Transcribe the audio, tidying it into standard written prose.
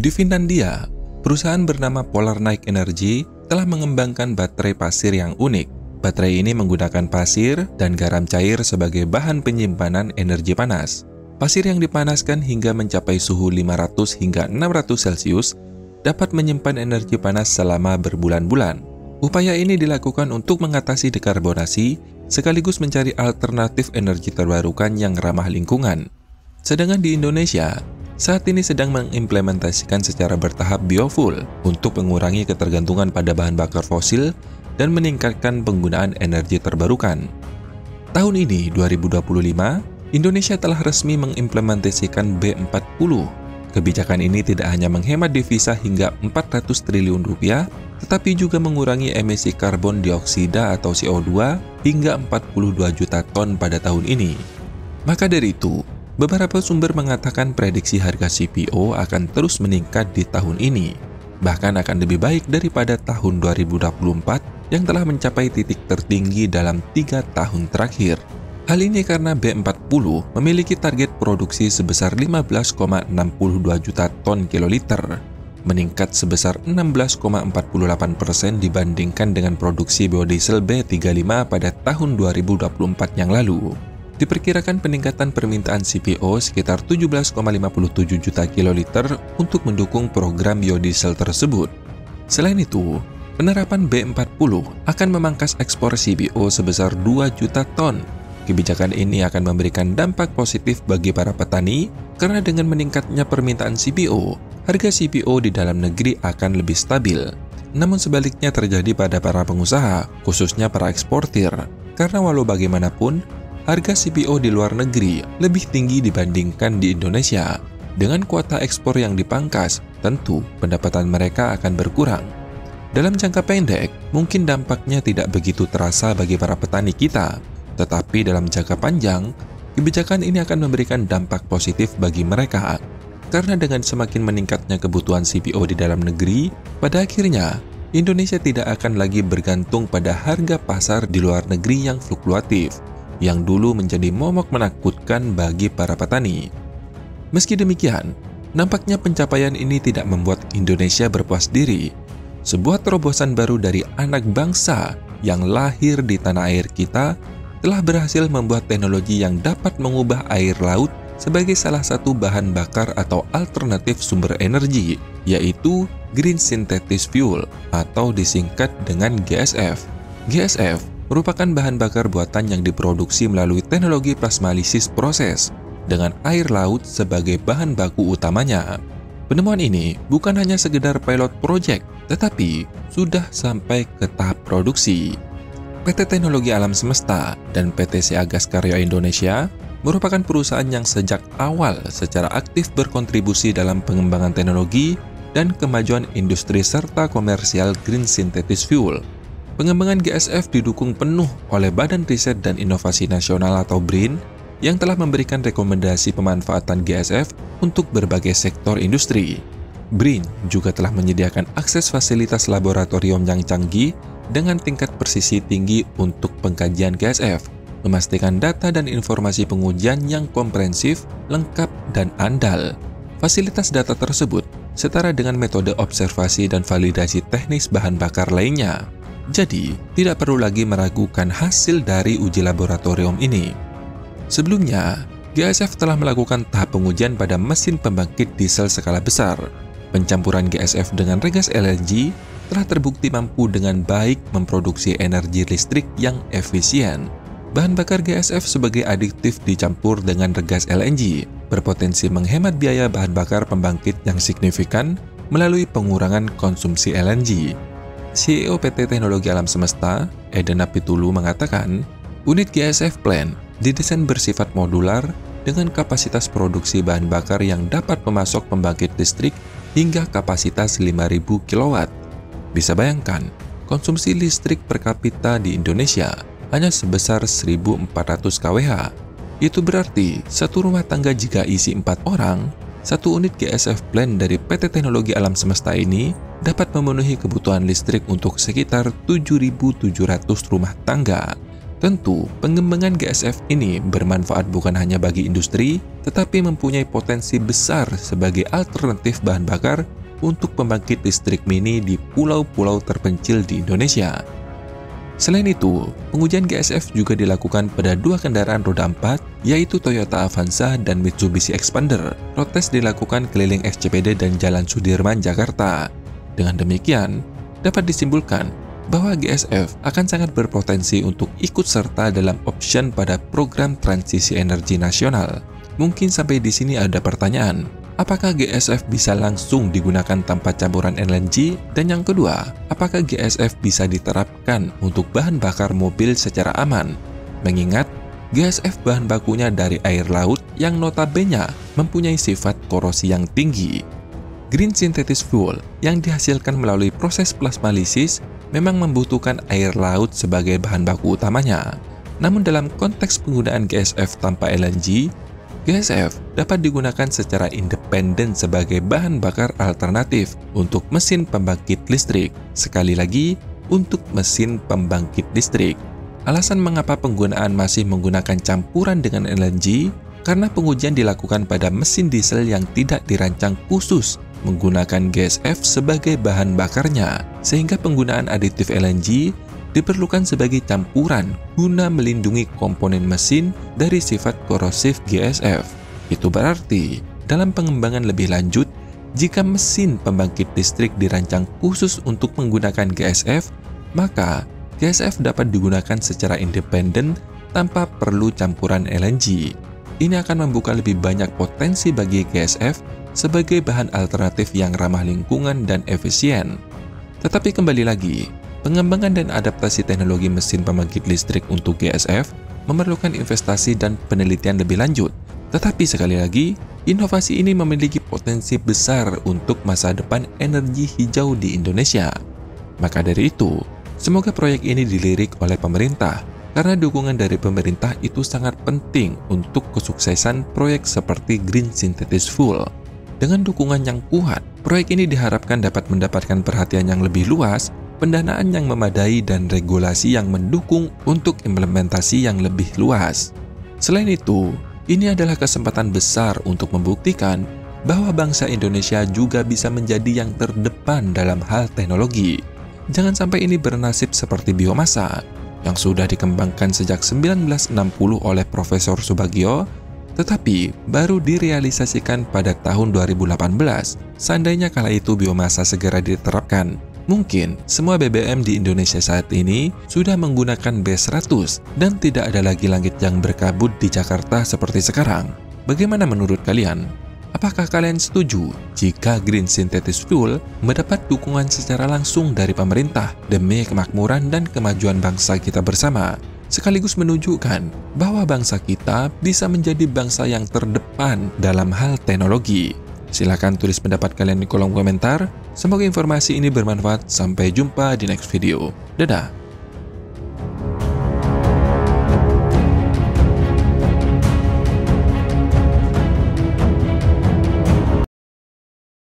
Di Finlandia, perusahaan bernama Polarnic Energy telah mengembangkan baterai pasir yang unik. Baterai ini menggunakan pasir dan garam cair sebagai bahan penyimpanan energi panas. Pasir yang dipanaskan hingga mencapai suhu 500 hingga 600 Celcius dapat menyimpan energi panas selama berbulan-bulan. Upaya ini dilakukan untuk mengatasi dekarbonasi sekaligus mencari alternatif energi terbarukan yang ramah lingkungan. Sedangkan di Indonesia, saat ini sedang mengimplementasikan secara bertahap biofuel untuk mengurangi ketergantungan pada bahan bakar fosil dan meningkatkan penggunaan energi terbarukan. Tahun ini, 2025, Indonesia telah resmi mengimplementasikan B40. Kebijakan ini tidak hanya menghemat devisa hingga 400 triliun rupiah, tetapi juga mengurangi emisi karbon dioksida atau CO2 hingga 42 juta ton pada tahun ini. Maka dari itu, beberapa sumber mengatakan prediksi harga CPO akan terus meningkat di tahun ini, bahkan akan lebih baik daripada tahun 2024 yang telah mencapai titik tertinggi dalam 3 tahun terakhir. Hal ini karena B40 memiliki target produksi sebesar 15,62 juta ton kiloliter, meningkat sebesar 16,48% dibandingkan dengan produksi biodiesel B35 pada tahun 2024 yang lalu. Diperkirakan peningkatan permintaan CPO sekitar 17,57 juta kiloliter untuk mendukung program biodiesel tersebut. Selain itu, penerapan B40 akan memangkas ekspor CPO sebesar 2 juta ton. Kebijakan ini akan memberikan dampak positif bagi para petani karena dengan meningkatnya permintaan CPO, harga CPO di dalam negeri akan lebih stabil. Namun sebaliknya terjadi pada para pengusaha, khususnya para eksportir, karena walau bagaimanapun, harga CPO di luar negeri lebih tinggi dibandingkan di Indonesia. Dengan kuota ekspor yang dipangkas, tentu pendapatan mereka akan berkurang. Dalam jangka pendek, mungkin dampaknya tidak begitu terasa bagi para petani kita, tetapi dalam jangka panjang, kebijakan ini akan memberikan dampak positif bagi mereka. Karena dengan semakin meningkatnya kebutuhan CPO di dalam negeri, pada akhirnya Indonesia tidak akan lagi bergantung pada harga pasar di luar negeri yang fluktuatif, yang dulu menjadi momok menakutkan bagi para petani. Meski demikian, nampaknya pencapaian ini tidak membuat Indonesia berpuas diri. Sebuah terobosan baru dari anak bangsa yang lahir di tanah air kita telah berhasil membuat teknologi yang dapat mengubah air laut sebagai salah satu bahan bakar atau alternatif sumber energi, yaitu Green Synthetic Fuel atau disingkat dengan GSF. GSF merupakan bahan bakar buatan yang diproduksi melalui teknologi plasmalisis proses dengan air laut sebagai bahan baku utamanya. Penemuan ini bukan hanya sekedar pilot project, tetapi sudah sampai ke tahap produksi. PT Teknologi Alam Semesta dan PT CA Gas Karya Indonesia merupakan perusahaan yang sejak awal secara aktif berkontribusi dalam pengembangan teknologi dan kemajuan industri serta komersial Green Synthetic Fuel. Pengembangan GSF didukung penuh oleh Badan Riset dan Inovasi Nasional atau BRIN yang telah memberikan rekomendasi pemanfaatan GSF untuk berbagai sektor industri. BRIN juga telah menyediakan akses fasilitas laboratorium yang canggih dengan tingkat presisi tinggi untuk pengkajian GSF, memastikan data dan informasi pengujian yang komprehensif, lengkap, dan andal. Fasilitas data tersebut setara dengan metode observasi dan validasi teknis bahan bakar lainnya. Jadi, tidak perlu lagi meragukan hasil dari uji laboratorium ini. Sebelumnya, GSF telah melakukan tahap pengujian pada mesin pembangkit diesel skala besar. Pencampuran GSF dengan regas LNG telah terbukti mampu dengan baik memproduksi energi listrik yang efisien. Bahan bakar GSF sebagai adiktif dicampur dengan regas LNG berpotensi menghemat biaya bahan bakar pembangkit yang signifikan melalui pengurangan konsumsi LNG. CEO PT Teknologi Alam Semesta, Eden Napitulu mengatakan, unit GSF plant didesain bersifat modular dengan kapasitas produksi bahan bakar yang dapat memasok pembangkit listrik hingga kapasitas 5.000 kW. Bisa bayangkan, konsumsi listrik per kapita di Indonesia hanya sebesar 1.400 kWh. Itu berarti satu rumah tangga jika isi 4 orang, satu unit GSF plant dari PT Teknologi Alam Semesta ini dapat memenuhi kebutuhan listrik untuk sekitar 7.700 rumah tangga. Tentu, pengembangan GSF ini bermanfaat bukan hanya bagi industri, tetapi mempunyai potensi besar sebagai alternatif bahan bakar untuk pembangkit listrik mini di pulau-pulau terpencil di Indonesia. Selain itu, pengujian GSF juga dilakukan pada 2 kendaraan roda 4, yaitu Toyota Avanza dan Mitsubishi Expander. Protes dilakukan keliling SCPD dan Jalan Sudirman, Jakarta. Dengan demikian, dapat disimpulkan bahwa GSF akan sangat berpotensi untuk ikut serta dalam option pada program transisi energi nasional. Mungkin sampai di sini ada pertanyaan, apakah GSF bisa langsung digunakan tanpa campuran LNG? Dan yang kedua, apakah GSF bisa diterapkan untuk bahan bakar mobil secara aman? Mengingat GSF bahan bakunya dari air laut yang notabene mempunyai sifat korosi yang tinggi. Green Synthetic Fuel yang dihasilkan melalui proses plasmalisis memang membutuhkan air laut sebagai bahan baku utamanya. Namun dalam konteks penggunaan GSF tanpa LNG, GSF dapat digunakan secara independen sebagai bahan bakar alternatif untuk mesin pembangkit listrik. Sekali lagi, untuk mesin pembangkit listrik. Alasan mengapa penggunaan masih menggunakan campuran dengan LNG, karena pengujian dilakukan pada mesin diesel yang tidak dirancang khusus menggunakan GSF sebagai bahan bakarnya, sehingga penggunaan aditif LNG diperlukan sebagai campuran guna melindungi komponen mesin dari sifat korosif GSF. Itu berarti, dalam pengembangan lebih lanjut, jika mesin pembangkit listrik dirancang khusus untuk menggunakan GSF, maka GSF dapat digunakan secara independen tanpa perlu campuran LNG. Ini akan membuka lebih banyak potensi bagi GSF sebagai bahan alternatif yang ramah lingkungan dan efisien. Tetapi kembali lagi, pengembangan dan adaptasi teknologi mesin pembangkit listrik untuk GSF memerlukan investasi dan penelitian lebih lanjut. Tetapi sekali lagi, inovasi ini memiliki potensi besar untuk masa depan energi hijau di Indonesia. Maka dari itu, semoga proyek ini dilirik oleh pemerintah, karena dukungan dari pemerintah itu sangat penting untuk kesuksesan proyek seperti Green Synthetic Fuel. Dengan dukungan yang kuat, proyek ini diharapkan dapat mendapatkan perhatian yang lebih luas, pendanaan yang memadai, dan regulasi yang mendukung untuk implementasi yang lebih luas. Selain itu, ini adalah kesempatan besar untuk membuktikan bahwa bangsa Indonesia juga bisa menjadi yang terdepan dalam hal teknologi. Jangan sampai ini bernasib seperti biomasa, yang sudah dikembangkan sejak 1960 oleh Profesor Subagio, tetapi baru direalisasikan pada tahun 2018. Seandainya kala itu biomasa segera diterapkan, mungkin semua BBM di Indonesia saat ini sudah menggunakan B100 dan tidak ada lagi langit yang berkabut di Jakarta seperti sekarang. Bagaimana menurut kalian? Apakah kalian setuju jika Green Synthetic Fuel mendapat dukungan secara langsung dari pemerintah demi kemakmuran dan kemajuan bangsa kita bersama? Sekaligus menunjukkan bahwa bangsa kita bisa menjadi bangsa yang terdepan dalam hal teknologi. Silakan tulis pendapat kalian di kolom komentar. Semoga informasi ini bermanfaat. Sampai jumpa di next video. Dadah!